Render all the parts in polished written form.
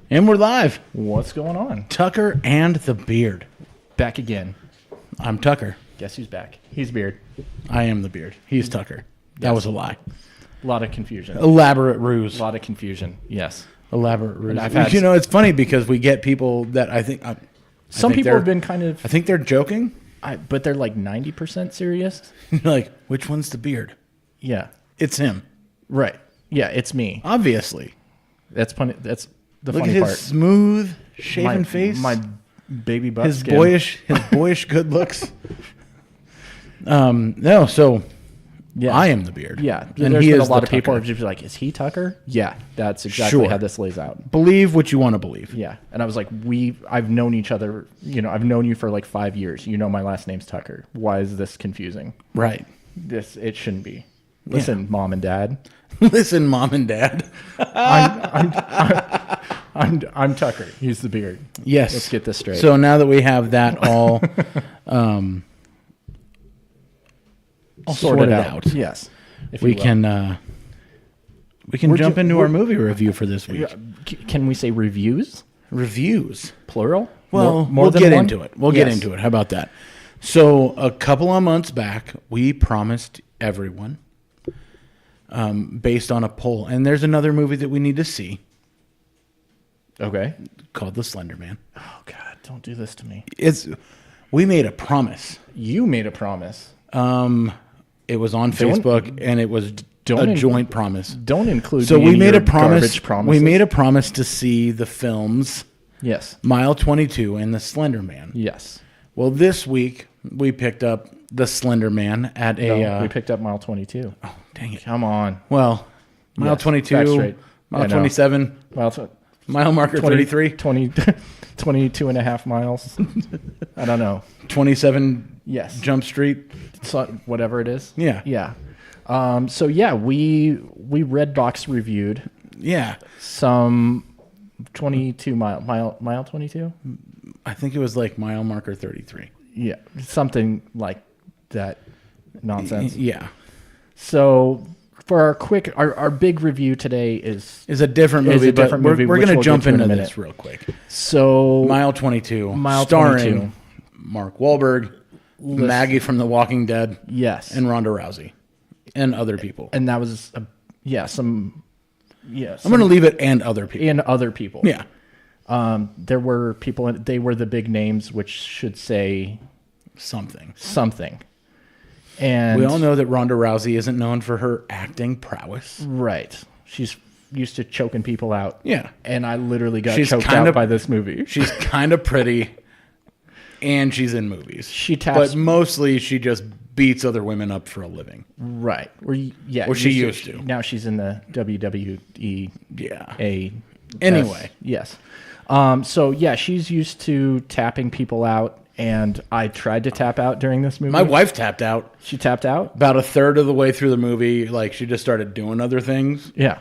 And we're live. What's going on? Tucker and the Beard. Back again. I'm Tucker. Guess who's back? He's Beard. I am the Beard. He's Tucker. That was a lie. A lot of confusion. Elaborate ruse. A lot of confusion. Yes. Elaborate ruse. I've had it's funny because we get people that I think... Some people have been kind of... I think they're joking. But they're like 90% serious. Like, which one's the Beard? Yeah. It's him. Right. Yeah, it's me. Obviously. That's funny. That's the Look funny at his part. smooth, shaven face. My baby butt his skin. boyish good looks. No, so Yeah. I am the Beard. Yeah. And There's he been a is lot the of people Tucker. are just like, is he Tucker? Yeah. That's exactly Sure. how this lays out. Believe what you want to believe. Yeah. And I was like, I've known each other, I've known you for like 5 years. You know my last name's Tucker. Why is this confusing? Right. It shouldn't be. Listen, Mom and Dad. Listen, Mom and Dad. I'm Tucker. He's the Beard. Yes. Let's get this straight. So now that we have that all sorted out, Yes. If we you will. can jump into our movie review for this week. Can we say reviews? Reviews. Plural? Well, More we'll than get one? into it. We'll get Yes. into it. How about that? So a couple of months back, we promised everyone, based on a poll, and there's another movie that we need to see Okay. called The Slender Man. Oh, God. Don't do this to me. We made a promise. You made a promise. It was on Facebook, and it was a joint promise. Don't include So me we in made your a promise. garbage promises. We made a promise to see the films Yes. Mile 22 and The Slender Man. Yes. Well, this week we picked up The Slender Man at No, we picked up mile 22. oh, dang it. Come on. Well, Mile Yes, 22, back straight. Mile I know. 27, Mile mile marker 33, 22 and a half miles. I don't know. 27 Yes. Jump Street. So, whatever it is. Yeah. Yeah. So yeah, we Redbox reviewed Yeah. some 22 mile 22. I think it was like mile marker 33. Yeah, something like that nonsense. Yeah. So for our big review today is It's a different Is movie, a different but movie, we're which going to we'll jump get to in into a this minute. real quick. so Mile 22, Mile starring 22. Mark Wahlberg, Maggie from The Walking Dead, yes, and Ronda Rousey, and other people. and that was some I'm going to leave it and other people. and other people. Yeah. There were people. They were the big names, which should say Something. something. And We all know that Ronda Rousey isn't known for her acting prowess. right. She's used to choking people out. Yeah. And I literally got She's choked kind out of- by this movie. She's kind of pretty, and she's in movies. She taps But mostly she just beats other women up for a living. right. Or she used to. Now she's in the WWE. Yeah. Anyway. Yes. So yeah, she's used to tapping people out, and I tried to tap out during this movie. My wife tapped out She tapped out. about a third of the way through the movie. Like, she just started doing other things. Yeah.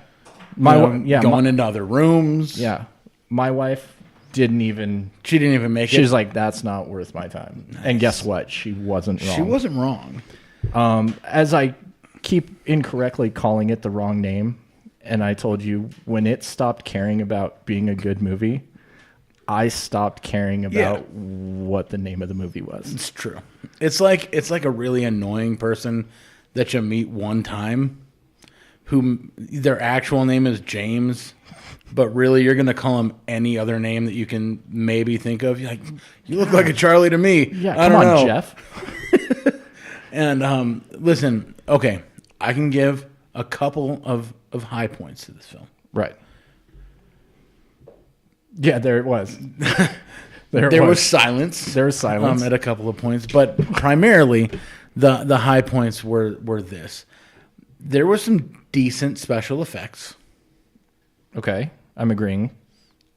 Going into other rooms. Yeah. My wife didn't even. She didn't even make She it. was like, "That's not worth my time." And guess what? She wasn't wrong. She wasn't wrong. As I keep incorrectly calling it the wrong name, and I told you when it stopped caring about being a good movie, I stopped caring about what the name of the movie was. It's true. It's like a really annoying person that you meet one time who their actual name is James, but really you're going to call him any other name that you can maybe think of. You're like, you look like a Charlie to me. Yeah, I come don't on, know. Jeff. And listen, okay, I can give a couple of high points to this film. Right. Yeah, there it was. There was silence. There was silence. At a couple of points, but primarily the high points were this. There were some decent special effects, Okay, I'm agreeing.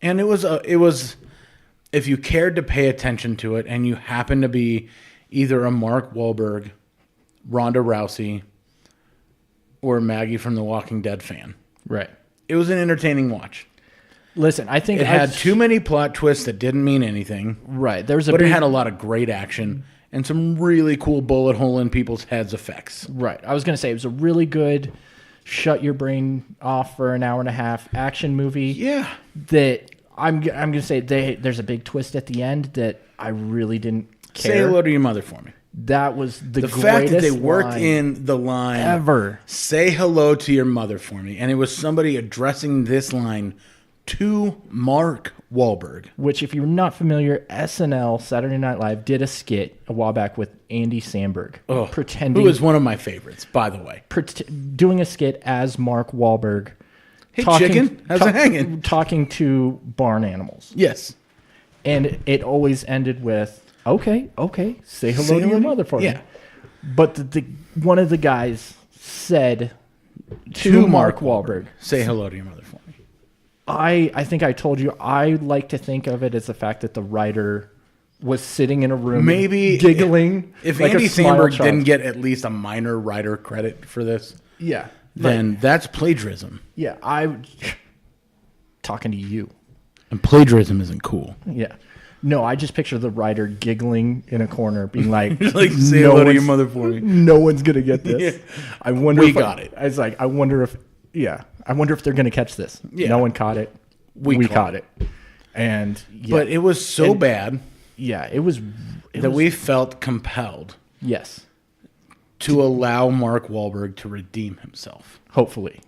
and it was if you cared to pay attention to it, and you happen to be either a Mark Wahlberg, Ronda Rousey, or Maggie from The Walking Dead fan, Right. it was an entertaining watch. Listen, I think It had too many plot twists that didn't mean anything. Right. There was a But big, it had a lot of great action and some really cool bullet hole in people's heads effects. right. I was going to say it was a really good shut your brain off for an hour and a half action movie Yeah. that I'm gonna say there's a big twist at the end that I really didn't care. Say hello to your mother for me. That was the fact that they greatest worked line in the line ever. Say hello to your mother for me, and it was somebody addressing this line to Mark Wahlberg. Which, if you're not familiar, SNL, Saturday Night Live, did a skit a while back with Andy Samberg, pretending Who is one of my favorites, by the way. Doing a skit as Mark Wahlberg. Hey, chicken, how's it hanging? Talking to barn animals. Yes. And it always ended with, okay, say hello to your mother for me. But one of the guys said to Mark Wahlberg, say hello to your mother for me. I think I told you, I like to think of it as the fact that the writer was sitting in a room, maybe giggling. If like Andy a smile Samberg child. didn't get at least a minor writer credit for this, Yeah. then that's plagiarism. Yeah, talking to you. And plagiarism isn't cool. Yeah. No, I just picture the writer giggling in a corner, being like, Like, say hello to your mother for me. No one's gonna get this. Yeah. I wonder. We got it. I was like, I wonder if they're gonna catch this. Yeah. No one caught it. We caught it. And But it was so bad yeah, it was we felt compelled yes, to allow Mark Wahlberg to redeem himself. hopefully.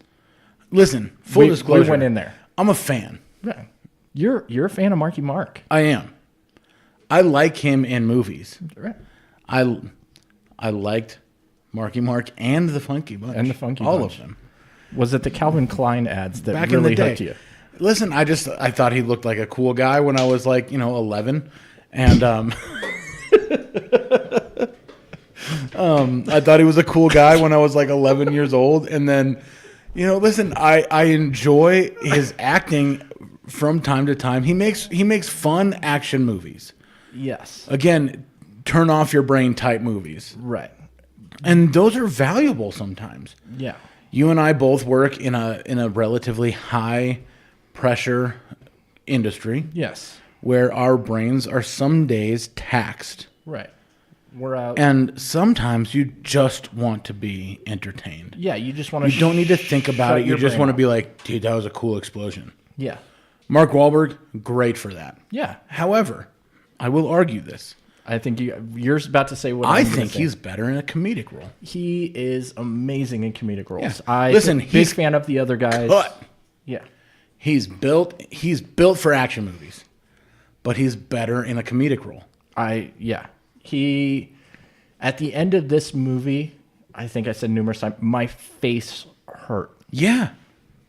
Listen, full disclosure. We went in there. I'm a fan. Yeah. You're a fan of Marky Mark. I am. I like him in movies. Right. I liked Marky Mark and the Funky Bunch. And the Funky All Bunch. of them. Was it the Calvin Klein ads that Back really in the day. hooked you? Listen, I thought he looked like a cool guy when I was 11. And I thought he was a cool guy when I was 11 years old. And then, listen, I enjoy his acting from time to time. He makes fun action movies. Yes. Again, turn off your brain type movies. Right. And those are valuable sometimes. Yeah. You and I both work in a relatively high pressure industry. Yes. Where our brains are some days taxed. Right. We're out. And sometimes you just want to be entertained. Yeah, you just want to. You don't need to think about it. You just want to to be like, dude, that was a cool explosion. Yeah. Mark Wahlberg, great for that. Yeah. However, I will argue this. I think you're about to say what I I'm gonna think say. he's better in a comedic role. He is amazing in comedic roles. Yeah. Listen, big he's fan of the other guys. But Yeah. he's built for action movies. But he's better in a comedic role. He at the end of this movie, I think I said numerous times, my face hurt. Yeah.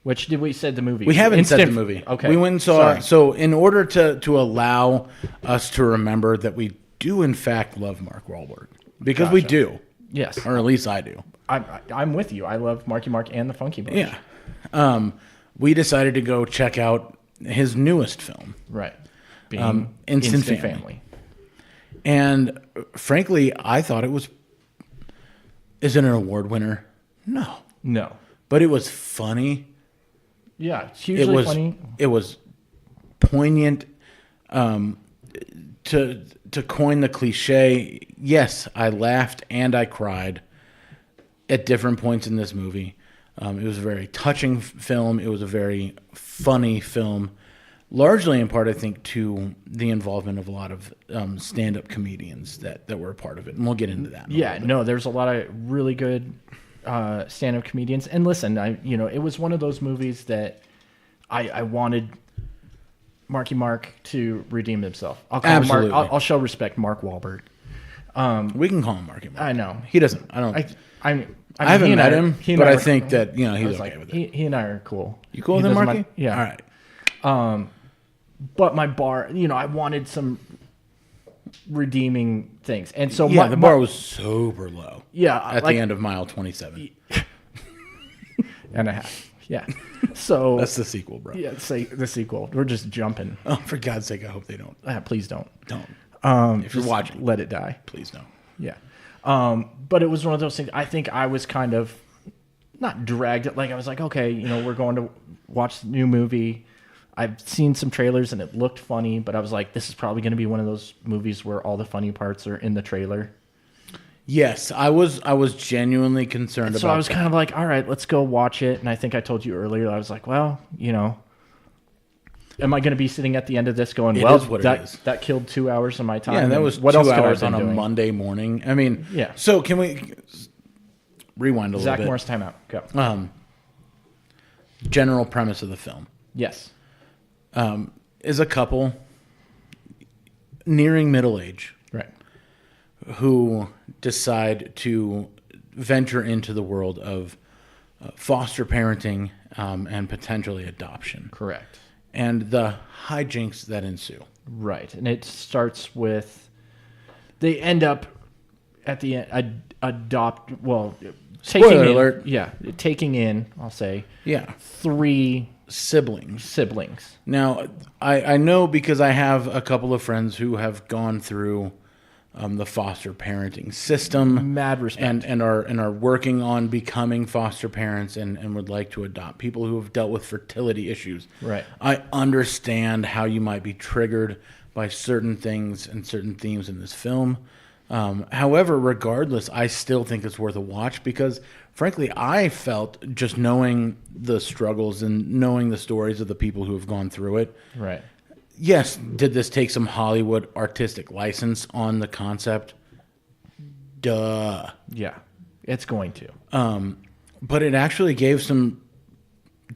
Which did we said the movie? We haven't said the movie. Okay. We went and saw. So in order to allow us to remember that we do in fact love Mark Wahlberg, because we do. Yes. Or at least I do. I'm with you. I love Marky Mark and the Funky Bunch. Yeah. We decided to go check out his newest film. Right. Being Instant Family. And frankly, I thought it was. Is it an award winner? No. But it was funny. Yeah, it's hugely funny. It was poignant. To coin the cliche, yes, I laughed and I cried at different points in this movie. It was a very touching film. It was a very funny film, largely in part, I think, to the involvement of a lot of stand-up comedians that were a part of it. And we'll get into that. There's a lot of really good stand-up comedians. And listen, it was one of those movies that I wanted Marky Mark to redeem himself. Absolutely. I'll show respect, Mark Wahlberg. We can call him Marky Mark. I know. He doesn't. I don't. I haven't met him, but I think that he's okay with it. He and I are cool. You cool with him, Marky? Yeah. All right. But my bar, I wanted some redeeming things, and so the bar was super low. Yeah, at the end of mile 27 and a half. Yeah. So that's the sequel, bro. Yeah, say the sequel. We're just jumping. Oh, for God's sake! I hope they don't. Please don't. Don't. If you're watching, let it die. Please don't. Yeah. But it was one of those things. I think I was kind of not dragged. Like I was like, okay, we're going to watch the new movie. I've seen some trailers and it looked funny, but I was like, this is probably going to be one of those movies where all the funny parts are in the trailer. Yes, I was genuinely concerned about. So I was kind of like, all right, let's go watch it. And I think I told you earlier, I was like, well, am I going to be sitting at the end of this going, It well, is what it that, is. that killed 2 hours of my time? Yeah, and that and was what 2 else could I have hours been on a doing? Monday morning. I mean, Yeah. So can we rewind a Zach little Morris timeout. Go. bit? General premise of the film Yes. is a couple nearing middle age Right. who decide to venture into the world of foster parenting and potentially adoption, Correct. and the hijinks that ensue. Right. And it starts with they end up at the end taking Spoiler in, alert. Yeah, taking in, I'll say, Yeah, 3 siblings. siblings. Now, I know because I have a couple of friends who have gone through the foster parenting system Mad respect. and are working on becoming foster parents and would like to adopt people who have dealt with fertility issues. Right. I understand how you might be triggered by certain things and certain themes in this film. However, regardless, I still think it's worth a watch because, frankly, I felt just knowing the struggles and knowing the stories of the people who have gone through it. Right. Yes, did this take some Hollywood artistic license on the concept? Duh. Yeah. It's going to. But it actually gave some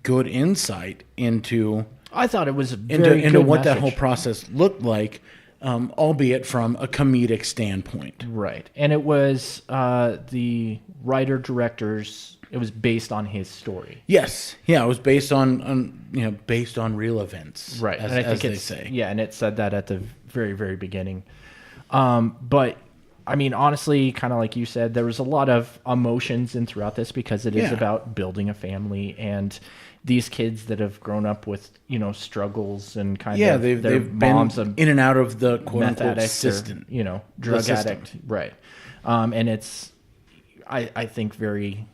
good insight into I thought it was a very into good what that message. whole process looked like, albeit from a comedic standpoint. Right. And it was the writer director's. It was based on his story. Yes, yeah, it was based on based on real events, Right. As, And I think as they it's, say. Yeah, and it said that at the very, very beginning. But I mean, honestly, kind of like you said, there was a lot of emotions in throughout this because it is Yeah. about building a family and these kids that have grown up with, struggles and kind Yeah, of they've their been mom's a in and out of the quote meth unquote addict system. or, drug system. addict. Right. And it's, I think very,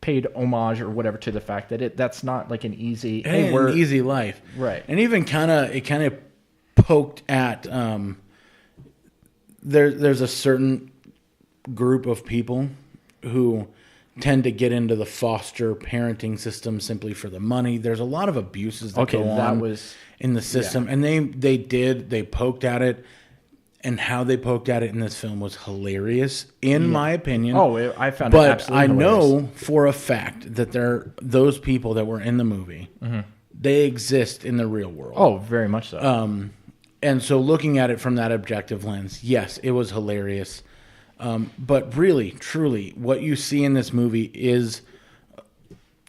paid homage or whatever to the fact that that's not like an easy, It ain't an easy life, Right. And even kind of poked at there's a certain group of people who tend to get into the foster parenting system simply for the money. There's a lot of abuses that Okay, go that on was- in the system, and they poked at it, and how they poked at it in this film was hilarious, in my opinion. Oh, I found it but absolutely I hilarious. know for a fact that those people that were in the movie, they exist in the real world. Oh, very much so. And so looking at it from that objective lens, yes, it was hilarious. But really, truly, what you see in this movie is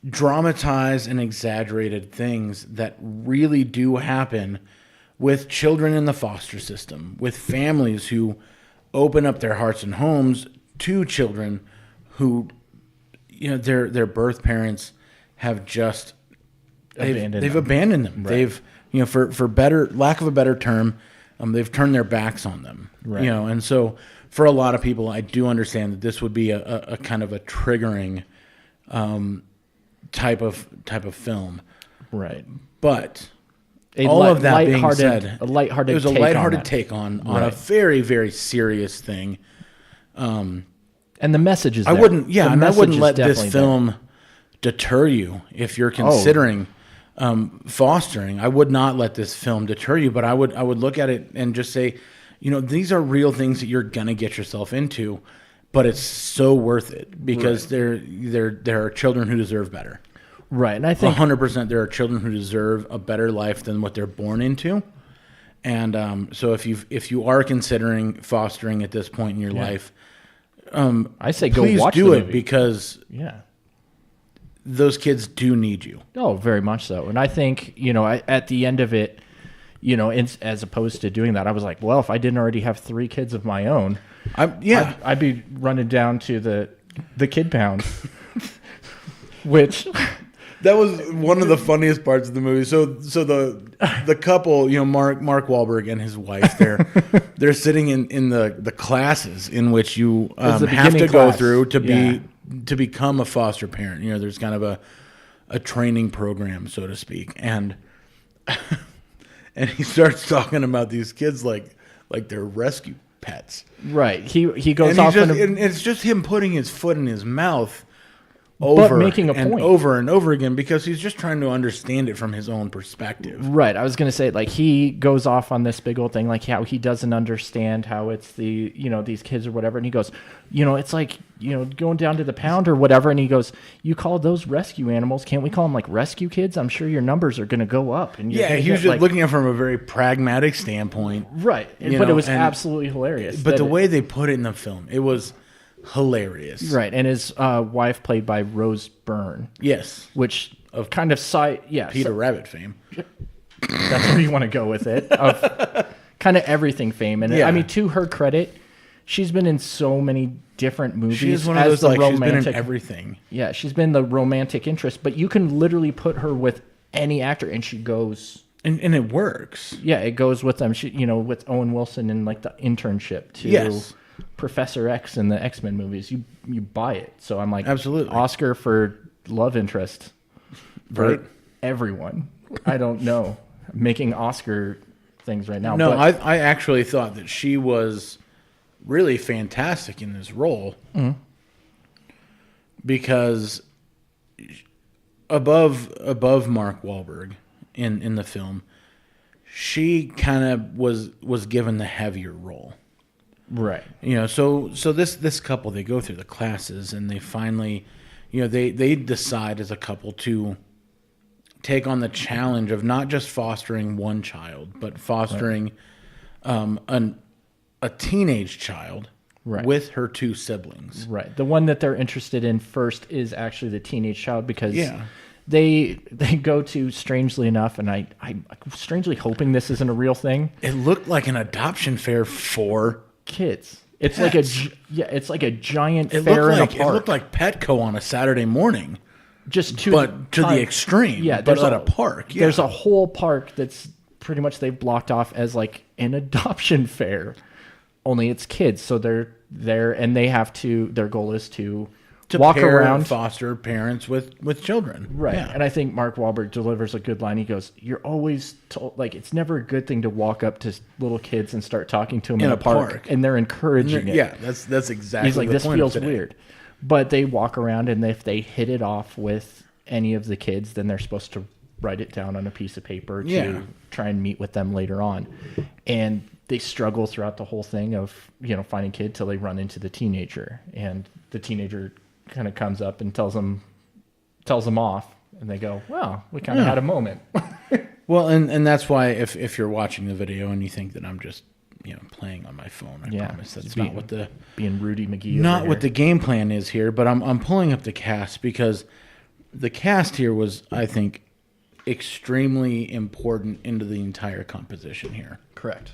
dramatized and exaggerated things that really do happen with children in the foster system, with families who open up their hearts and homes to children who, their birth parents have just they've abandoned them. Right. They've for better lack of a better term, they've turned their backs on them. Right. And so for a lot of people, I do understand that this would be a kind of a triggering type of film. Right. But A all light- of that being lighthearted- said, a lighthearted it was a take on lighthearted that. take on a Right. very, very serious thing. And the message is I there. wouldn't, The and I message wouldn't is let this definitely there. film deter you if you're considering fostering. I would not let this film deter you, but I would look at it and just say, these are real things that you're gonna get yourself into, but it's so worth it because there are children who deserve better. Right. And I think 100%, there are children who deserve a better life than what they're born into. And so if you are considering fostering at this point in your life, I say go please watch do the it movie. because Yeah. those kids do need you. Oh, very much so. And I think, at the end of it, as opposed to doing that, I was like, well, if I didn't already have 3 kids of my own, I'd be running down to the kid pound, which That was one of the funniest parts of the movie. So the couple, Mark Wahlberg and his wife, they're sitting in the classes in which you It's the have to beginning go class. through to Yeah. to become a foster parent. There's kind of a training program, so to speak, and he starts talking about these kids like they're rescue pets. right. He goes And off and in a, it's just him putting his foot in his mouth over making a and point. over and over again because he's just trying to understand it from his own perspective. Right. I was going to say, like, he goes off on this big old thing, like how he doesn't understand how it's the, these kids or whatever. And he goes, it's like, going down to the pound or whatever. And he goes, you call those rescue animals. Can't we call them like rescue kids? I'm sure your numbers are going to go up. And Yeah, he was just looking at it from a very pragmatic standpoint. Right. But it was absolutely hilarious. But the way they put it in the film, it was hilarious. Right. And his wife played by Rose Byrne. Yes. Which of kind of Peter Rabbit fame. That's where you want to go with it. Of kind of everything fame. And I mean, to her credit, she's been in so many different movies. She's one of those, like, she's been in everything. Yeah, she's been the romantic interest, but you can literally put her with any actor and she goes... And it works. Yeah, it goes with them. She, with Owen Wilson in like the Internship to Professor X in the X-Men movies. You buy it. So I'm like, absolutely. Oscar for love interest for right. everyone. I don't know. I'm making Oscar things right now. No, I actually thought that she was really fantastic in this role. Mm-hmm. Because above Mark Wahlberg in the film, she kind of was given the heavier role. Right. So this couple, they go through the classes and they finally, they decide as a couple to take on the challenge of not just fostering one child, but fostering a teenage child with her two siblings. Right. The one that they're interested in first is actually the teenage child because they go to, strangely enough, and I'm strangely hoping this isn't a real thing. It looked like an adoption fair for kids. It's like it's like a giant fair in a park. It looked like Petco on a Saturday morning. Just to the extreme. Yeah, but at a park. Yeah. There's a whole park that's pretty much they've blocked off as like an adoption fair. Only it's kids, so they're there and they have to. Their goal is to walk around, foster parents with children. Right. Yeah. And I think Mark Wahlberg delivers a good line. He goes, "You're always told, like, it's never a good thing to walk up to little kids and start talking to them in a park, and they're encouraging it." Yeah, that's exactly. He's like, "This feels weird," but they walk around, and if they hit it off with any of the kids, then they're supposed to write it down on a piece of paper to try and meet with them later on, and they struggle throughout the whole thing of finding kid till they run into the teenager, and the teenager kind of comes up and tells them off, and they go, "Well, we kind of had a moment." Well, and that's why if you're watching the video and you think that I'm just playing on my phone, I promise that's not what being Rudy McGee. Not what the game plan is here. But I'm pulling up the cast because the cast here was, I think, extremely important into the entire composition here. Correct.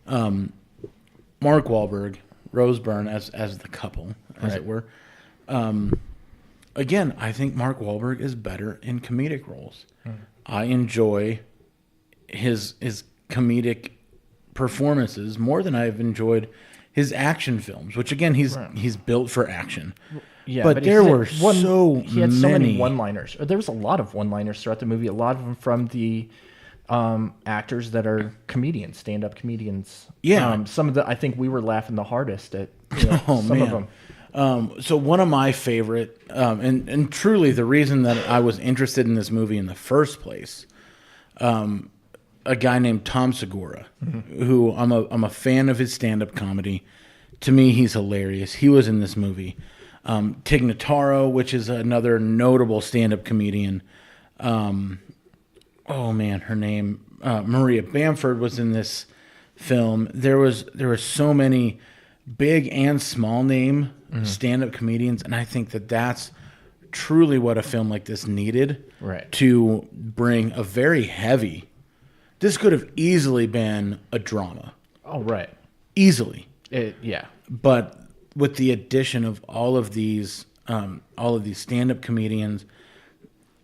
Mark Wahlberg, Rose Byrne as the couple, as it were. Again, I think Mark Wahlberg is better in comedic roles. I enjoy his comedic performances more than I've enjoyed his action films, which again he's built for action. Yeah, but there were he had so many one-liners. There was a lot of one-liners throughout the movie. A lot of them from the actors that are comedians, stand-up comedians. Yeah, some of I think we were laughing the hardest at some of them. So one of my favorite, and truly the reason that I was interested in this movie in the first place, a guy named Tom Segura, who I'm a fan of his stand-up comedy. To me, he's hilarious. He was in this movie. Tig Notaro, which is another notable stand-up comedian. Oh man, her name Maria Bamford was in this film. There was so many big and small name stand-up comedians, and I think that that's truly what a film like this needed to bring a very heavy. This could have easily been a drama. Oh, right. Easily. Yeah. But with the addition of all of these stand-up comedians,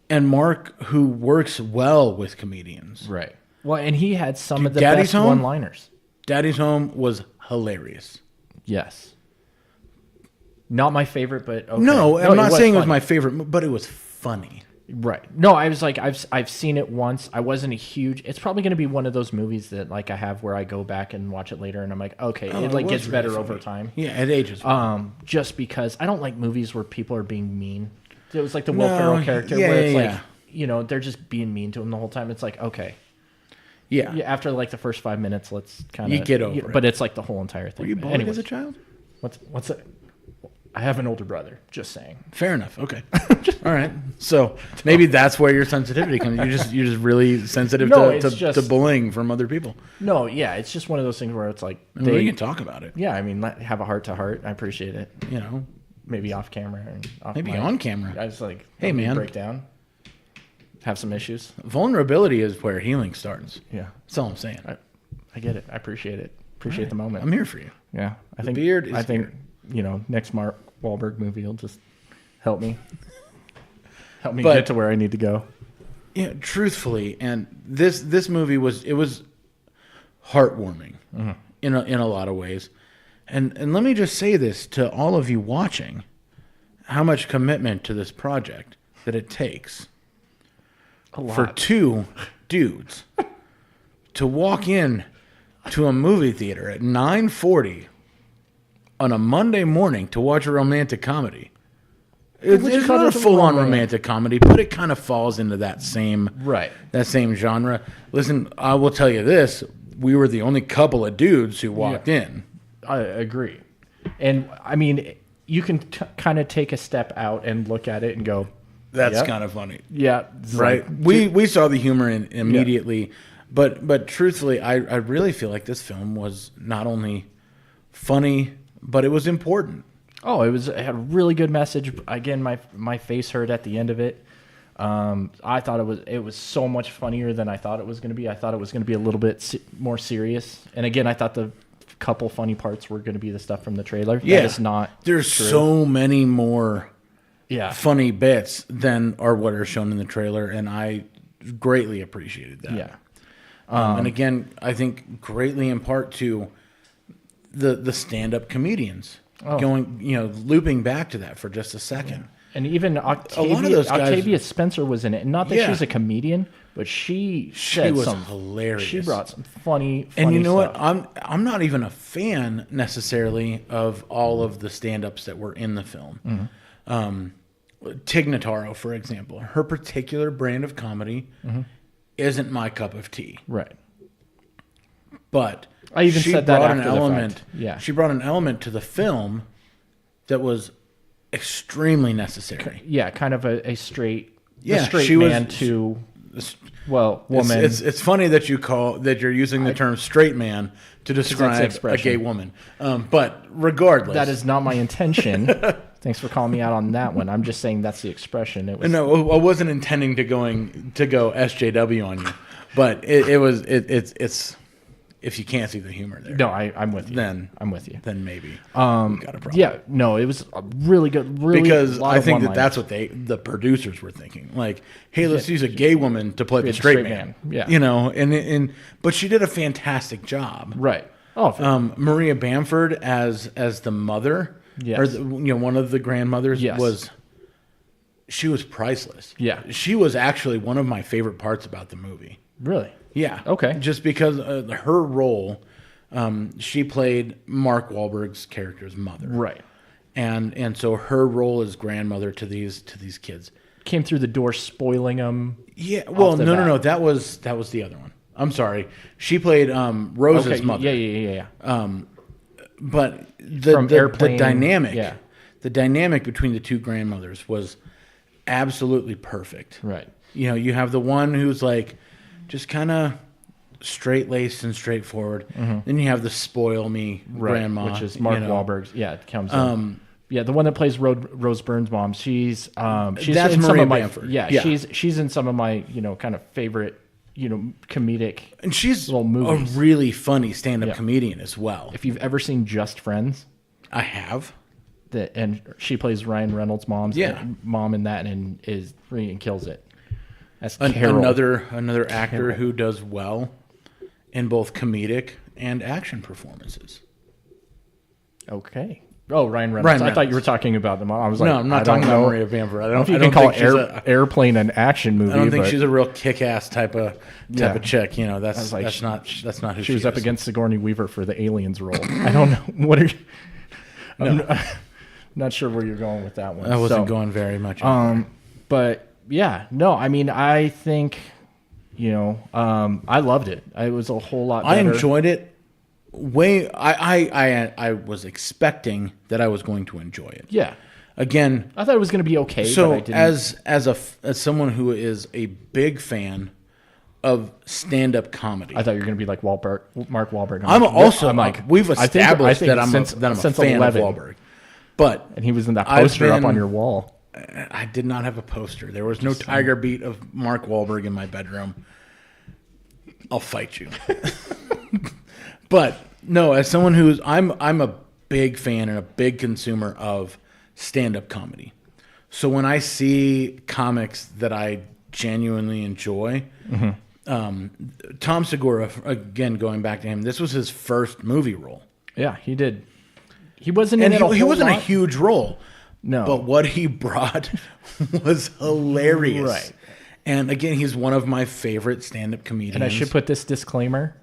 and Mark, who works well with comedians. Right. Well, and he had some of the best one-liners. Daddy's Home was hilarious. Yes. Not my favorite, but okay. No, I'm not saying it was my favorite, but it was funny. Right. No, I was like, I've seen it once. I wasn't a huge. It's probably going to be one of those movies that like I have where I go back and watch it later, and I'm like, okay, it like gets better over time. Yeah, it ages. Just because I don't like movies where people are being mean. It was like the Will Ferrell character yeah, where it's yeah, like, you know, they're just being mean to him the whole time. It's like, okay. yeah. Yeah, after like the first 5 minutes, let's kind of... You get over it. But it's like the whole entire thing. Were you bullied Anyways, as a child? what's it? I have an older brother, just saying. Fair enough. Okay. All right. So maybe that's where your sensitivity comes. You're just really sensitive to bullying from other people. No, yeah, it's just one of those things where it's like... You can talk about it. Yeah, I mean, have a heart-to-heart. I appreciate it. You know, Maybe off camera. And off maybe mic. on camera. I was like, Hey, man. break down. Have some issues. Vulnerability is where healing starts. Yeah. That's all I'm saying. I get it. I appreciate it. Appreciate the moment. I'm here for you. Yeah. I think beard is here. here. Next Mark Wahlberg movie will just help me. But- Get to where I need to go. Yeah, truthfully, and this movie was heartwarming in a lot of ways. And let me just say this to all of you watching, how much commitment to this project that it takes A lot. for two dudes to walk in to a movie theater at 9:40 on a Monday morning to watch a romantic comedy. It's call not a this a full-on romance? romantic comedy, but it kind of falls into that same Right. genre. Listen, I will tell you this: we were the only couple of dudes who walked in. I agree. And I mean, you can kind of take a step out and look at it and go, That's Yep. kind of funny, yeah, it's right? like- We saw the humor immediately, but truthfully, I really feel like this film was not only funny, but it was important. Oh, it had a really good message. Again, my face hurt at the end of it. I thought it was so much funnier than I thought it was going to be. I thought it was going to be a little bit more serious. And again, I thought the couple funny parts were going to be the stuff from the trailer. Yeah, That is not There's true. so many more Yeah. funny bits than are what are shown in the trailer, and I greatly appreciated that. Yeah. And again, I think greatly in part to the stand-up comedians going, looping back to that for just a second. And even Octavia, lot of those guys- Octavia Spencer was in it. Not that Yeah. she's a comedian, but she was some hilarious. She brought some funny And you know stuff. what? I'm not even a fan necessarily of all of the stand-ups that were in the film. Tig Notaro, for example, her particular brand of comedy isn't my cup of tea. Right. But I even she said that brought after an the element. fact. Yeah. She brought an element to the film that was extremely necessary. Yeah, kind of a straight, Yeah, a straight she was- man to, woman. It's funny that you're using the term straight man to describe a expression. gay woman. But regardless, That is not my intention. Thanks for calling me out on that one. I'm just saying that's the expression. It was no, I wasn't intending to go SJW on you, but it's if you can't see the humor there, no. I'm with you. Then I'm with you. then maybe we got a problem. Yeah, no, it was a really good. Really, Because lot I of think that one-liners. that's what the producers were thinking. Like, hey, let's use a gay woman to play the the straight straight man. man. Yeah. But she did a fantastic job. Right. Oh, Maria Bamford as the mother, Yes. or one of the grandmothers Yes. she was priceless. Yeah. She was actually one of my favorite parts about the movie. really? Yeah. Okay. Just because her role, she played Mark Wahlberg's character's mother. Right. And so her role as grandmother to these kids. Came through the door spoiling them. Yeah. Well, the no. bat. That was the other one. I'm sorry. She played Rose's Okay. mother. Yeah. But From the Airplane, dynamic, yeah. the dynamic between the two grandmothers was absolutely perfect. Right. You have the one who's like just kind of straight laced and straightforward. Then you have the spoil me grandma, which is Mark you know. Wahlberg's. Yeah, it comes in. Yeah, the one that plays Rose Byrne's mom. She's That's in some Maria of my Bamford. yeah, Yeah. she's in some of my kind of favorite comedic. And she's little movies. a really funny stand-up Yeah. comedian as well. If you've ever seen Just Friends, I have. and she plays Ryan Reynolds' mom in that and is freaking kills it. That's Carol. Another actor who does well in both comedic and action performances. Okay. Oh, Ryan Reynolds. Ryan I thought Reynolds. you were talking about them. I was like, No, I'm not I talking don't about know. Maria Bamford. I I don't know if you I can don't call think she's a- Airplane an action movie. I don't think but she's a real kick-ass type of chick. That's like, that's not who she was up is. against Sigourney Weaver for the Aliens role. I don't know. What are you... Not sure where you're going with that one. I wasn't going very much. But yeah, no, I mean, I think, I loved it. It was a whole lot better. I enjoyed it. I was expecting that I was going to enjoy it. Yeah. Again, I thought it was going to be okay. so but I didn't. as someone who is a big fan of stand-up comedy, I thought you were going to be like Mark Wahlberg. We've established that I'm a fan 11, of Wahlberg, but and he was in that poster up on your wall. I did not have a poster. There was no Tiger Beat of Mark Wahlberg in my bedroom. I'll fight you. But no, as someone I'm a big fan and a big consumer of stand-up comedy. So when I see comics that I genuinely enjoy, Tom Segura, again, going back to him, this was his first movie role. Yeah, he did. He wasn't And in it he wasn't lot. a huge role. No. But what he brought was hilarious. Right. And again, he's one of my favorite stand-up comedians. And I should put this disclaimer.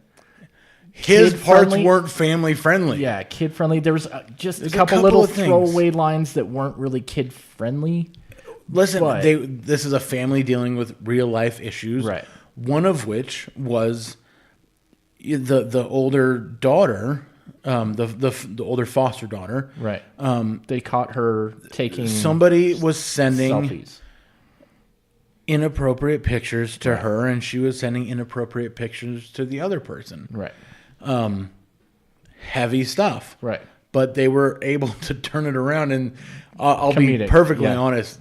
His parts Kid-friendly. weren't family-friendly. Yeah, kid-friendly. There was just There's a couple little of things. throwaway lines that weren't really kid-friendly. Listen, But- this is a family dealing with real-life issues. Right. One of which was the older daughter, the older foster daughter. Right. They caught her taking Somebody was sending selfies. inappropriate pictures to her, and she was sending inappropriate pictures to the other person. Right. Heavy stuff. Right. But they were able to turn it around, and I'll be Comedic, perfectly yeah. honest.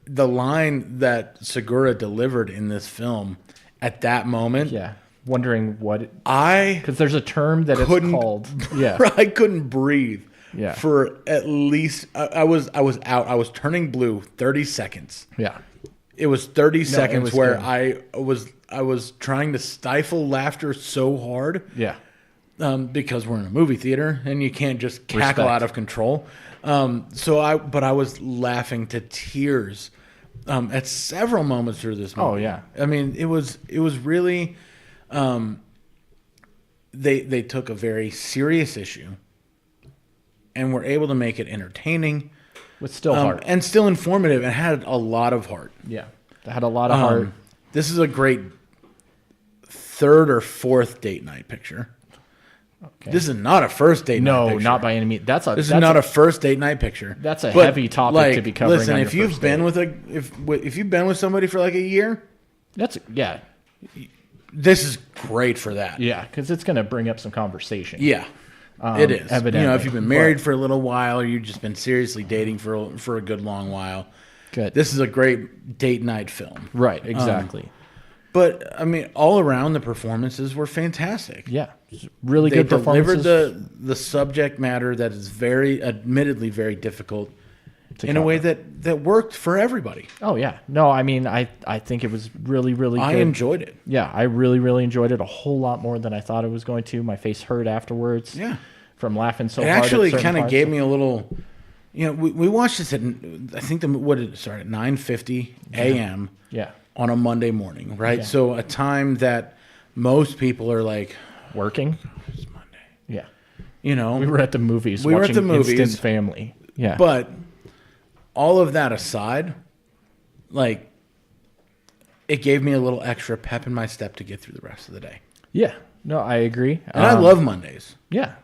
The line that Segura delivered in this film at that moment, Yeah. Wondering what... I Because there's a term that it's couldn't called. Yeah. I couldn't breathe. Yeah. For at least I was out. I was turning blue 30 seconds. Yeah. It was 30 seconds was where good. I was trying to stifle laughter so hard. Yeah. Because we're in a movie theater and you can't just cackle Respect. out of control. But I was laughing to tears at several moments through this movie. Oh, yeah. I mean, it was really. They took a very serious issue and were able to make it entertaining, With still heart. and still informative, and had a lot of heart. Yeah. They had a lot of heart. This is a great third or fourth date night picture. Okay. This is not a first date night No, picture. not by any means. This This is not a first date night picture. That's a But, heavy topic to be covering Listen, on if your you've first been date. with if you've been with somebody for like a year, Yeah. this is great for that. Yeah. Because it's going to bring up some conversation. Yeah, it is. evidently. If you've been married for a little while, or you've just been seriously dating for a good long while, Good. this is a great date night film. Right. Exactly. But I mean, all around the performances were fantastic. Yeah. Really They good delivered performances. the subject matter that is admittedly very difficult to in a way cover. that worked for everybody. Oh, yeah. No, I mean, I think it was really, really good. I enjoyed it. Yeah, I really, really enjoyed it a whole lot more than I thought it was going to. My face hurt afterwards. Yeah. From laughing so It hard. actually kind of gave me a little. We watched this at I think what did it start at 9:50 a.m. Yeah. on a Monday morning, right? Yeah. So a time that most people are like, Working. it's Monday. Yeah. You know, We were at the movies. We were at watching the movies. Instant Family. Yeah. but all of that aside, like, it gave me a little extra pep in my step to get through the rest of the day. yeah. No, I agree. And I love Mondays. Yeah.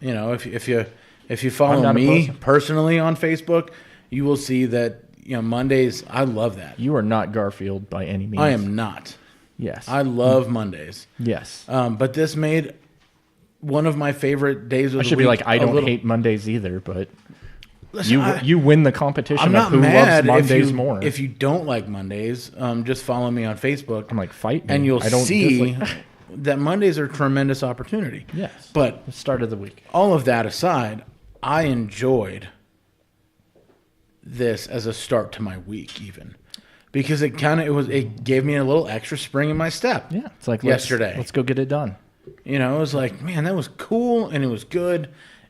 You know, if you I'm follow not me opposed. personally on Facebook, you will see that Mondays. I love that. You are not Garfield by any means. I am not. Yes. I love Mondays. yes. But this made one of my favorite days of I the should week. be like, I a don't little- hate Mondays either, but Listen, you win the competition I'm of not who mad loves Mondays if you, more. If you don't like Mondays, just follow me on Facebook. I'm like, fight me. and you'll I don't see dislike- that Mondays are a tremendous opportunity. Yes. But The start of the week. all of that aside, I enjoyed this as a start to my week, even because it gave me a little extra spring in my step. Yeah. It's like, yesterday. Let's go get it done. It was like, man, that was cool and it was good.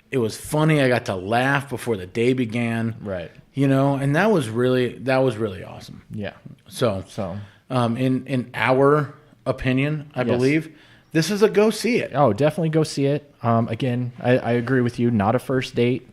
It was funny. I got to laugh before the day began. Right. And that was really awesome. Yeah. So, So, in our opinion, I Yes. believe this is a go see it. oh, definitely go see it. Again, I agree with you. Not a first date.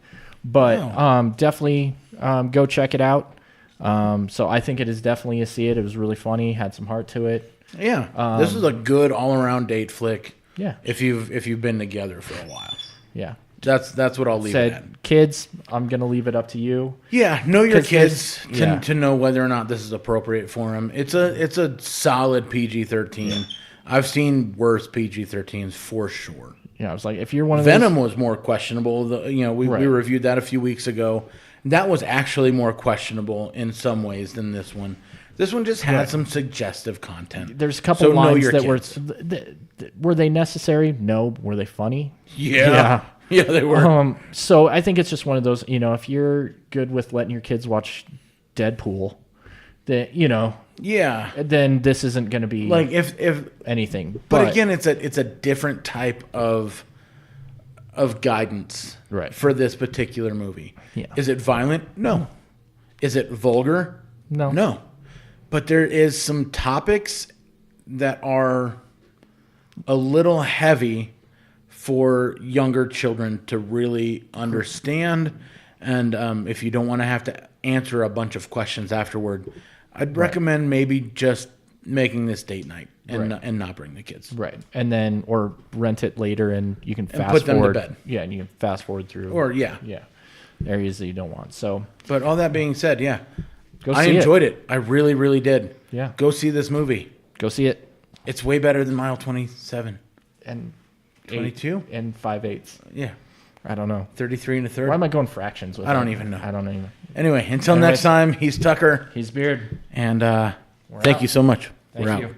But Wow. definitely go check it out. So I think it is definitely a see it. It was really funny, had some heart to it. Yeah, this is a good all-around date flick. Yeah. If you've been together for a while, Yeah. that's what I'll leave it at. Said, kids, I'm going to leave it up to you. Yeah, know your 'Cause kids this- yeah. to know whether or not this is appropriate for them. It's a solid PG-13. I've seen worse PG-13s for sure. Yeah, I was like, if you're one of Venom was more questionable. We Right. reviewed that a few weeks ago. That was actually more questionable in some ways than this one. This one just had some suggestive content. there's a couple So know lines your that kids. were they necessary? No. Were they funny? Yeah, they were. So I think it's just one of those, if you're good with letting your kids watch Deadpool, then, Yeah, then this isn't going to be like if anything. But again, it's a different type of guidance Right. for this particular movie. Yeah. Is it violent? No. Is it vulgar? No. No. But there is some topics that are a little heavy for younger children to really understand. And if you don't want to have to answer a bunch of questions afterward, I'd recommend maybe just making this date night and Right. and not bring the kids. Right. And then, or rent it later and you can fast put them to forward. bed. Yeah, and you can fast forward through. Or yeah. Areas that you don't want. So But all that being said, yeah, go I see enjoyed it. I really, really did. Yeah. Go see this movie. Go see it. It's way better than Mile 27. And 22? and 5/8. Yeah. I don't know. 33 and a third. Why am I going fractions with I don't it? even know. I don't even. Anyway, until Anyways. next time, he's Tucker. He's Beard. And We're thank out. you so much. Thank We're out. you.